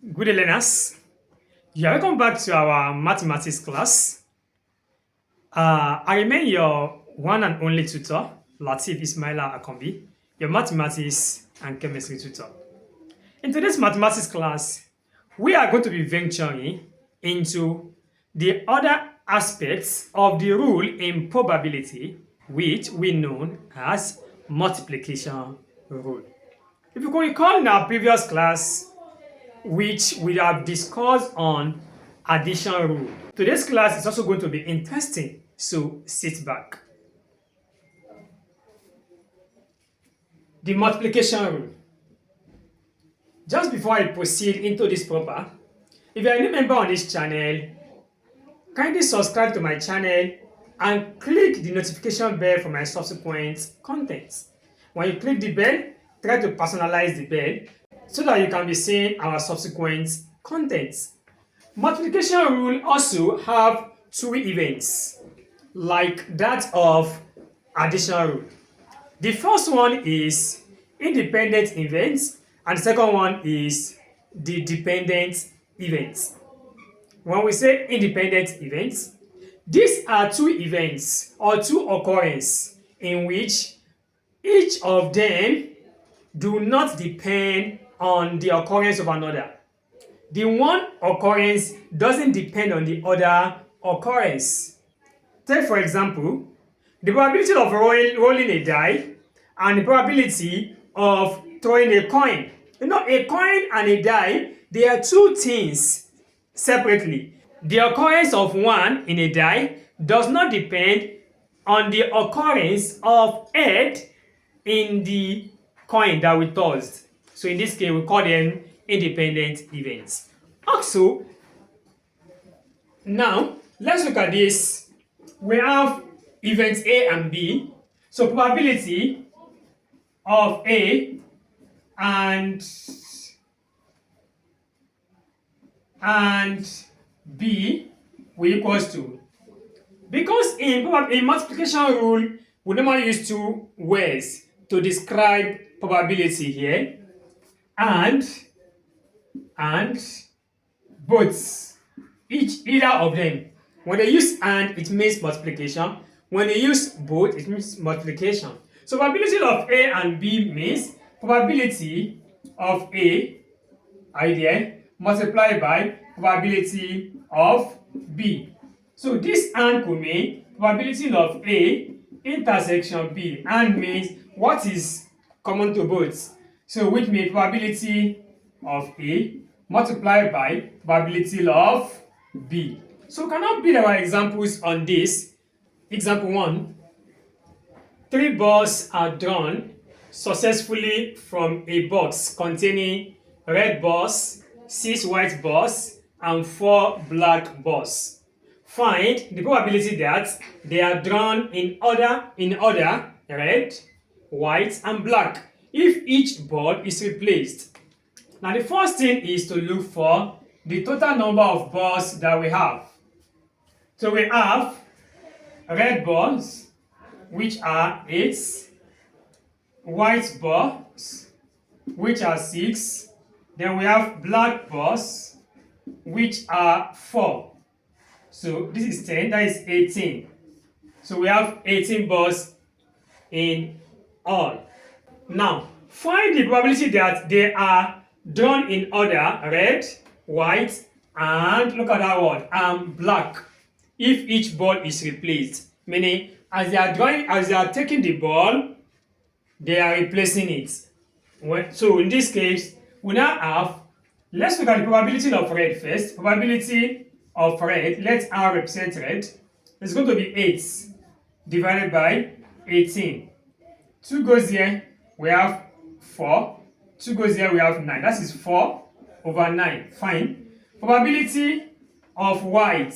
Good day, learners. You are welcome back to our mathematics class. I remain your one and only tutor, Latif Ismaila Akombi, your mathematics and chemistry tutor. In today's mathematics class, we are going to be venturing into the other aspects of the rule in probability, which we know as multiplication rule. If you can recall in our previous class, which we have discussed on addition rule. Today's class is also going to be interesting, so sit back. The multiplication rule. Just before I proceed into this proper, if you are a new member on this channel, kindly subscribe to my channel and click the notification bell for my subsequent contents. When you click the bell, try to personalize the bell so that you can be seeing our subsequent contents. Multiplication rule also have two events like that of addition rule. The first one is independent events and the second one is the dependent events. When we say independent events, these are two events or two occurrences in which each of them do not depend on the occurrence of another. The one occurrence doesn't depend on the other occurrence. Take for example, the probability of rolling a die and the probability of throwing a coin. You know, a coin and a die, they are two things separately. The occurrence of one in a die does not depend on the occurrence of head in the coin that we tossed. So in this case, we call them independent events. Also, now let's look at this. We have events A and B. So probability of A and B will equals to. Because in multiplication rule, we normally use two words to describe probability here. And both, either of them. When they use and, it means multiplication. When they use both, it means multiplication. So probability of A and B means probability of A, idea, multiplied by probability of B. So this and could mean probability of A intersection B, and means what is common to both. So which means probability of A multiplied by probability of B. So can I build our examples on this? Example 1. 3 balls are drawn successfully from a box containing red balls, 6 white balls, and 4 black balls. Find the probability that they are drawn in order red, white, and black if each ball is replaced. Now the first thing is to look for the total number of balls that we have. So we have red balls, which are 8, white balls, which are 6, then we have black balls, which are 4. So this is 10, that is 18. So we have 18 balls in all. Now, find the probability that they are drawn in order red, white, and look at that word, and black, if each ball is replaced. Meaning, as they are taking the ball, they are replacing it. So in this case, we now have, let's look at the probability of red first. Probability of red, let R represent red. It's going to be 8 divided by 18. 2 goes here, we have 4. 2 goes here, we have 9. That is 4 over 9. Fine. Probability of white.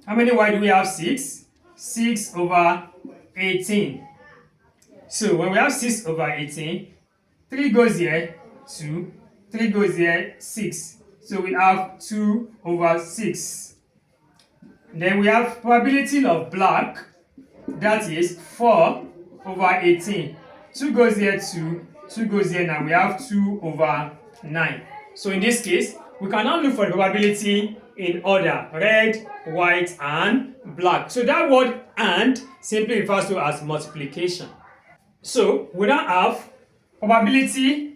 How many white do we have? 6. 6 over 18. So when we have 6 over 18, 3 goes here, 2. 3 goes here, 6. So we have 2 over 6. Then we have probability of black. That is 4 over 18. 2 goes here, 2. 2 goes here, now we have 2 over 9. So in this case, we can now look for the probability in order: red, white, and black. So that word "and" simply refers to as multiplication. So we now have probability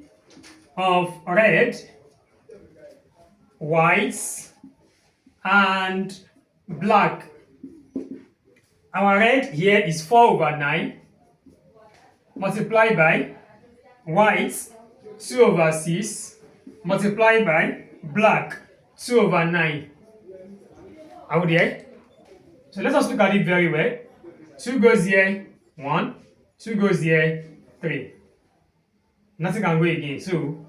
of red, white, and black. Our red here is 4/9 multiplied by white 2/6 multiplied by black 2/9. Are we there? So let us look at it very well. 2 goes here, 1. 2 goes here, 3. Nothing can go again. So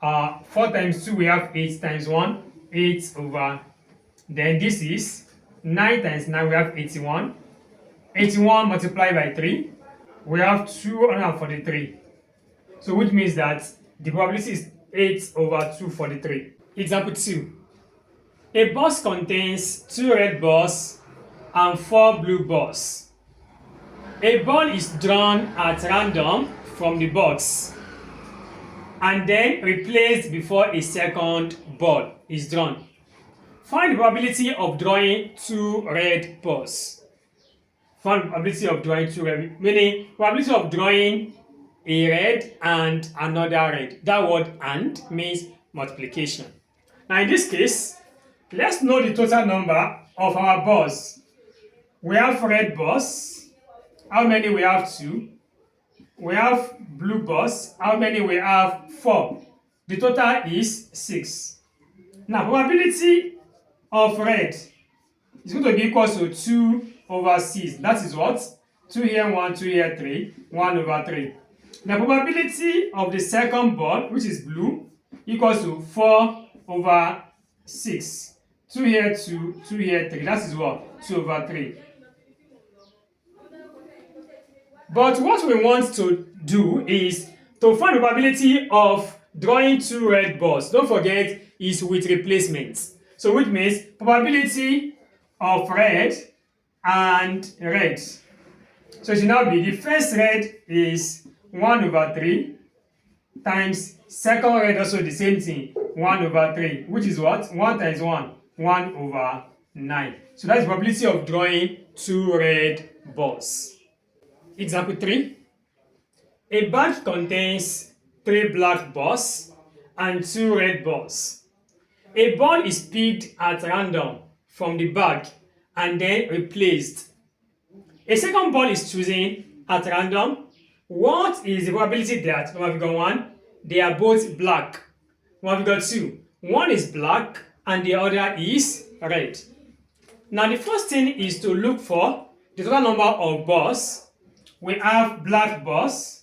4 times 2 we have 8 times 1, 8 over. Then this is 9 times 9 we have 81. 81 multiplied by 3, we have 243. So which means that the probability is 8/243. Example 2. A box contains 2 red balls and 4 blue balls. A ball is drawn at random from the box and then replaced before a second ball is drawn. Find the probability of drawing 2 red balls. Find the probability of drawing 2 red, meaning probability of drawing a red and another red. That word "and" means multiplication. Now in this case, let's know the total number of our balls. We have red balls. How many? We have 2. We have blue balls. How many? We have 4. The total is 6. Now probability of red is going to be equal to 2/6. That is what? 2 here, 1, 2 here, 3, 1/3. The probability of the second ball, which is blue, equals to 4/6. 2 here, 2, 2 here, 3. That is what? 2/3. But what we want to do is to find the probability of drawing 2 red balls. Don't forget, is with replacements. So which means probability of red and red. So it should now be, the first red is 1/3 times second red, also the same thing, 1/3, which is what? 1 times 1, 1/9. So that's the probability of drawing 2 red balls. Example 3. A bag contains 3 black balls and 2 red balls. A ball is picked at random from the bag and then replaced. A second ball is chosen at random. What is the probability that, number figure 1, they are both black? Number figure 2, one is black and the other is red. Now the first thing is to look for the total number of balls. We have black balls.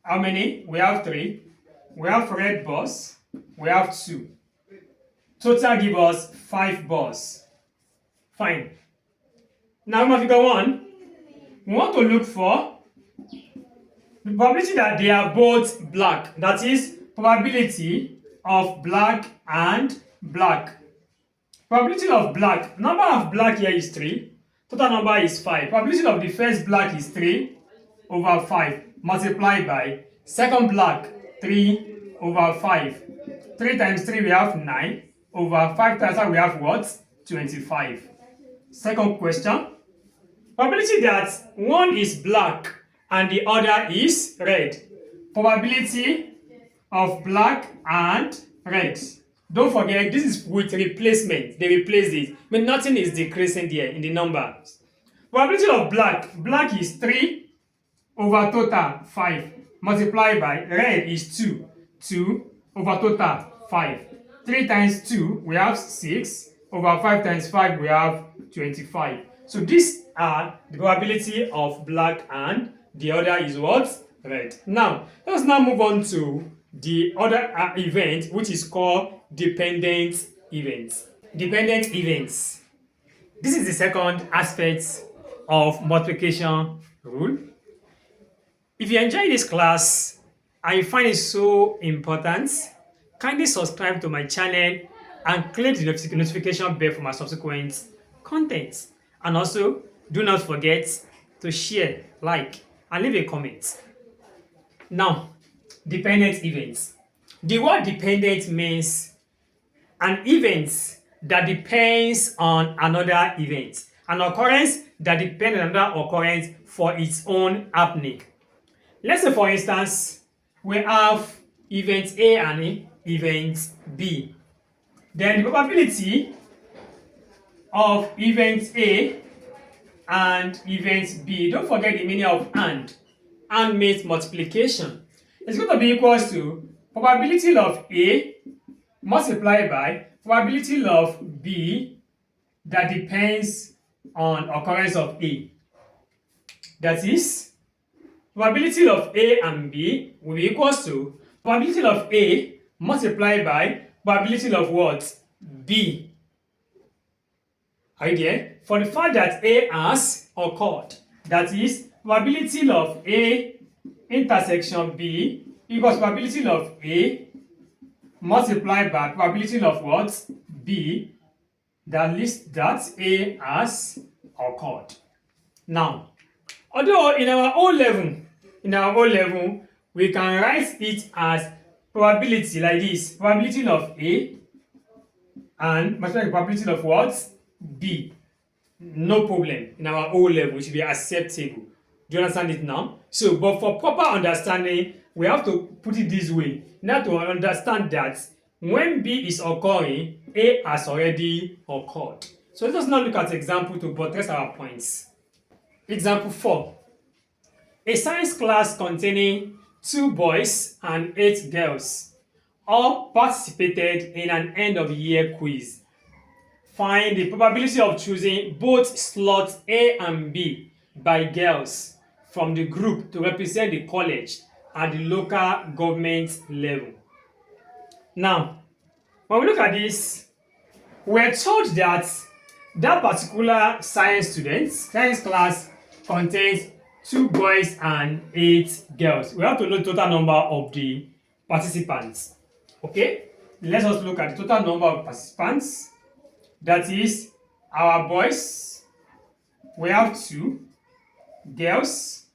How many? We have 3. We have red balls. We have 2. Total give us 5 balls. Fine. Now number figure 1, we want to look for the probability that they are both black. That is probability of black and black. Probability of black. Number of black here is 3. Total number is 5. Probability of the first black is 3/5 multiplied by second black 3/5. 3 times 3 we have 9/5 times that we have what? 25. Second question. Probability that one is black and the other is red. Probability of black and red. Don't forget, this is with replacement. They replace it. I mean, nothing is decreasing there in the numbers. Probability of black. Black is 3 over total 5 multiplied by red is 2. 2 over total 5. 3 times 2 we have 6 over 5 times 5 we have 25. So these are the probability of black and the other is what? Red. Now, let's now move on to the other event, which is called dependent events. Dependent events. This is the second aspect of multiplication rule. If you enjoy this class and you find it so important, kindly subscribe to my channel and click the notification bell for my subsequent content. And also, do not forget to share, like, and leave a comment. Now, dependent events. The word dependent means an event that depends on another event, an occurrence that depends on another occurrence for its own happening. Let's say, for instance, we have event A and event B. Then the probability of event A and event B, don't forget the meaning of and. And means multiplication. It's going to be equals to probability of A multiplied by probability of B that depends on occurrence of A. That is, probability of A and B will be equals to probability of A multiplied by probability of what? B. Are you there? For the fact that A has occurred, that is, probability of A intersection B equals probability of A multiplied by probability of what? B, that lists that A has occurred. Now, although in our O level, we can write it as probability like this, probability of A and probability of what? B. No problem. In our O level, it should be acceptable. Do you understand it now? So, but for proper understanding, we have to put it this way. Now to understand that when B is occurring, A has already occurred. So let us now look at example to buttress our points. Example 4. A science class containing 2 boys and 8 girls all participated in an end-of-year quiz. Find the probability of choosing both slots A and B by girls from the group to represent the college at the local government level. Now, when we look at this, we're told that that particular science class contains 2 boys and 8 girls. We have to know the total number of the participants. Okay, let us look at the total number of participants. That is, our boys, we have 2, girls,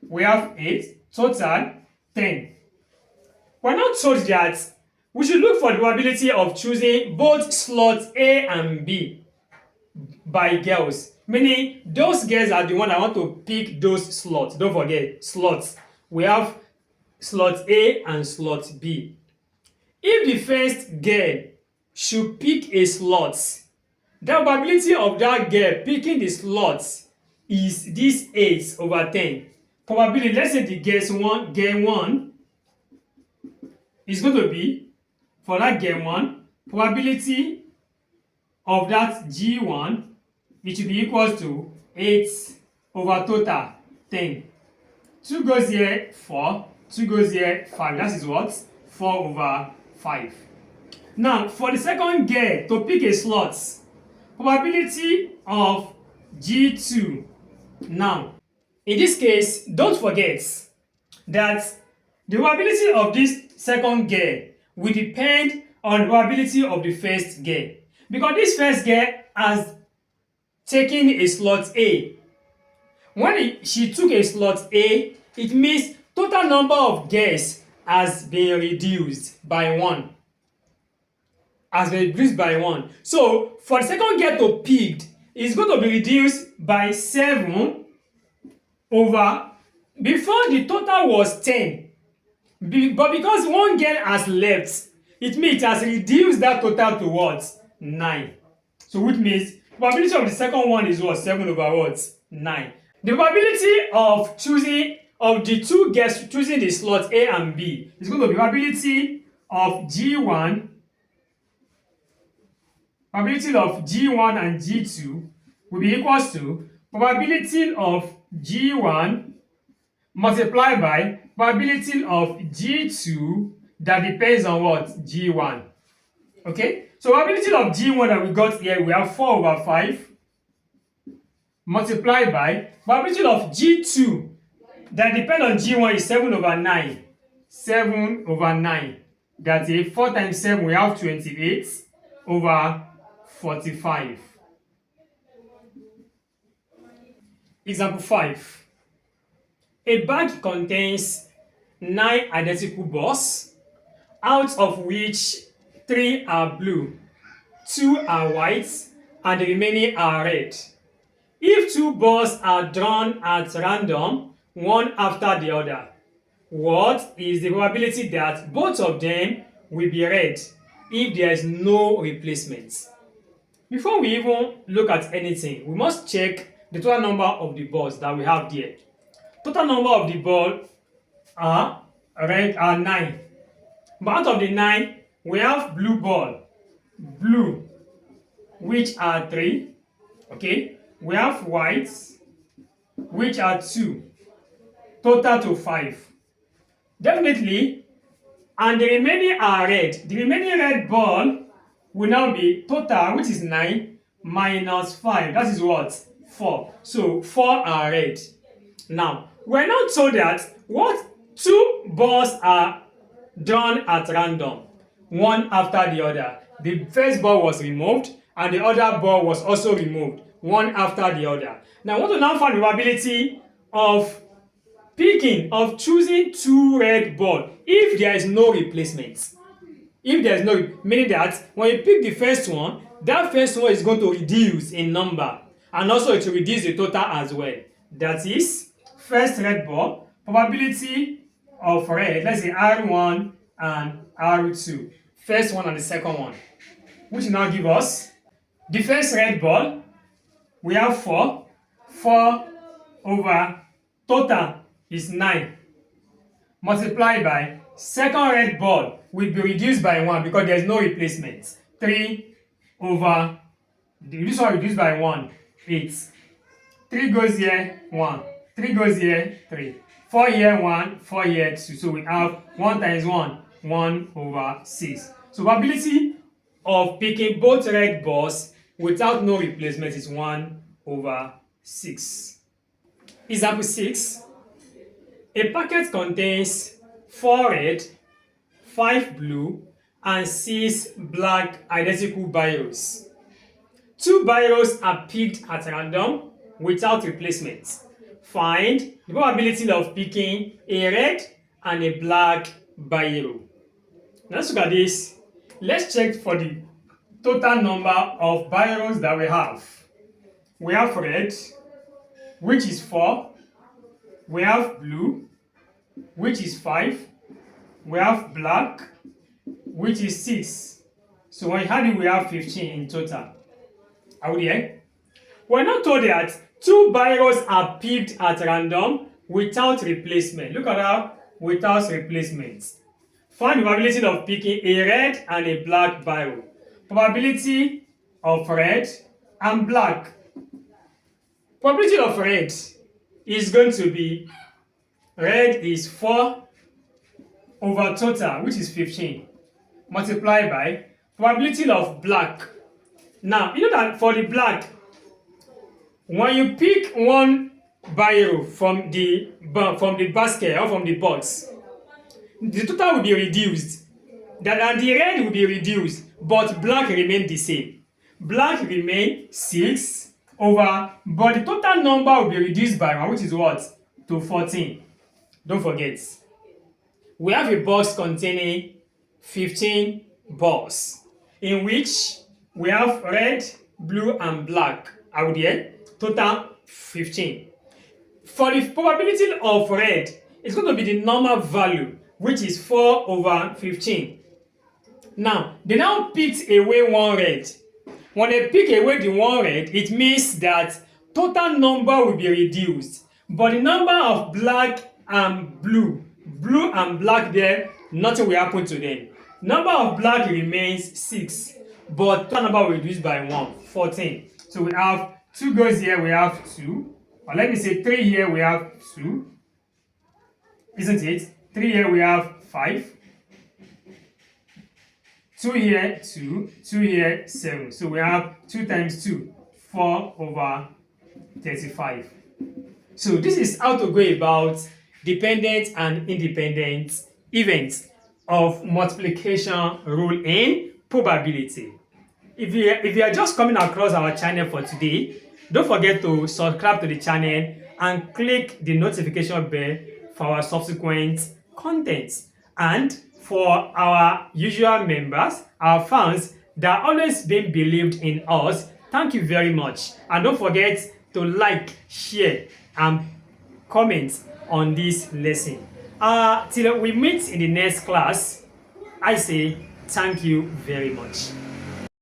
we have 8, total 10. We're not told that we should look for the probability of choosing both slots A and B by girls, meaning those girls are the one that want to pick those slots. Don't forget, slots. We have slot A and slot B. If the first girl should pick a slot, the probability of that girl picking the slot is this 8/10. Probability, let's say the girl 1 is going to be, for that girl 1, probability of that G1, it should be equals to 8 over total 10. 2 goes here 4, 2 goes here 5. That is what? 4/5. Now, for the second girl to pick a slot, probability of G2. Now, in this case, don't forget that the probability of this second girl will depend on the probability of the first girl. Because this first girl has taken a slot A. When she took a slot A, it means total number of girls has been reduced by 1. So, for the second girl to pick, it's going to be reduced by 7 over, before the total was 10. But because 1 girl has left, it means it has reduced that total to what? 9. So, which means probability of the second one is what? 7 over what? 9. The probability of choosing, of the 2 girls choosing the slot A and B is going to be probability of G1. Probability of G1 and G2 will be equals to probability of G1 multiplied by probability of G2 that depends on what? G1. Okay? So probability of G1 that we got here, we have 4/5 multiplied by probability of G2 that depends on G1 is 7/9. 7/9. That's a 4 times 7, we have 28/45. Example 5. A bag contains 9 identical balls, out of which 3 are blue, 2 are white, and the remaining are red. If 2 balls are drawn at random, one after the other, what is the probability that both of them will be red if there is no replacement? Before we even look at anything, we must check the total number of the balls that we have there. Total number of the ball are red are 9. But out of the 9, we have blue ball, blue, which are 3. Okay, we have white, which are 2, total to 5. Definitely, and the remaining are red. The remaining red ball will now be total, which is 9 minus 5. That is what? 4. So 4 are red. Now, we're now told that what 2 balls are drawn at random, one after the other. The first ball was removed and the other ball was also removed, one after the other. Now, I want to now find the probability of choosing 2 red balls if there is no replacement. If there is no, meaning that when you pick the first one, that first one is going to reduce in number, and also it will reduce the total as well. That is, first red ball, probability of red, let's say R1 and R2, first one and the second one, which will now give us the first red ball. We have 4 over total is 9 multiplied by second red ball will be reduced by 1 because there is no replacement. 3 over this one reduced by 1, 8. 3 goes here, 1. 3 goes here, 3. 4 here, 1. 4 here, 2. So we have 1 times 1, 1 over 6. So probability of picking both red balls without no replacement is 1 over 6. Example 6. A packet contains 4 red, 5 blue, and 6 black identical biros. 2 biros are picked at random without replacement. Find the probability of picking a red and a black biro. Now let's look at this. Let's check for the total number of biros that we have. We have red, which is 4. We have blue, which is 5. We have black, which is 6. So when you add it, we have 15 in total. Are we there? We're not told that 2 biros are picked at random without replacement. Look at that, without replacement. Find the probability of picking a red and a black biro. Probability of red and black. Probability of red is going to be, red is 4 over total, which is 15, multiplied by probability of black. Now, you know that for the black, when you pick one biro from the basket or from the box, the total will be reduced. And the red will be reduced, but black remain the same. Black remain 6 over, but the total number will be reduced by 1, which is what? To 14. Don't forget. We have a box containing 15 balls, in which we have red, blue, and black out there. Total 15. For the probability of red, it's going to be the normal value, which is 4 over 15. Now, they now picked away one red. When they pick away the one red, it means that total number will be reduced. But the number of black and blue and black there, nothing will happen to them. Number of black remains 6, but total number will reduce by 1, 14. So we have 2 goes here, we have 2. Or let me say 3 here, we have 2. Isn't it? 3 here, we have 5. 2 here, 2. 2 here, 7. So we have 2 times 2, 4 over 35. So this is how to go about dependent and independent events of multiplication rule in probability. If you are just coming across our channel for today, don't forget to subscribe to the channel and click the notification bell for our subsequent contents. And for our usual members, our fans that always been believed in us, thank you very much. And don't forget to like, share, and comment on this lesson. Till we meet in the next class, I say thank you very much.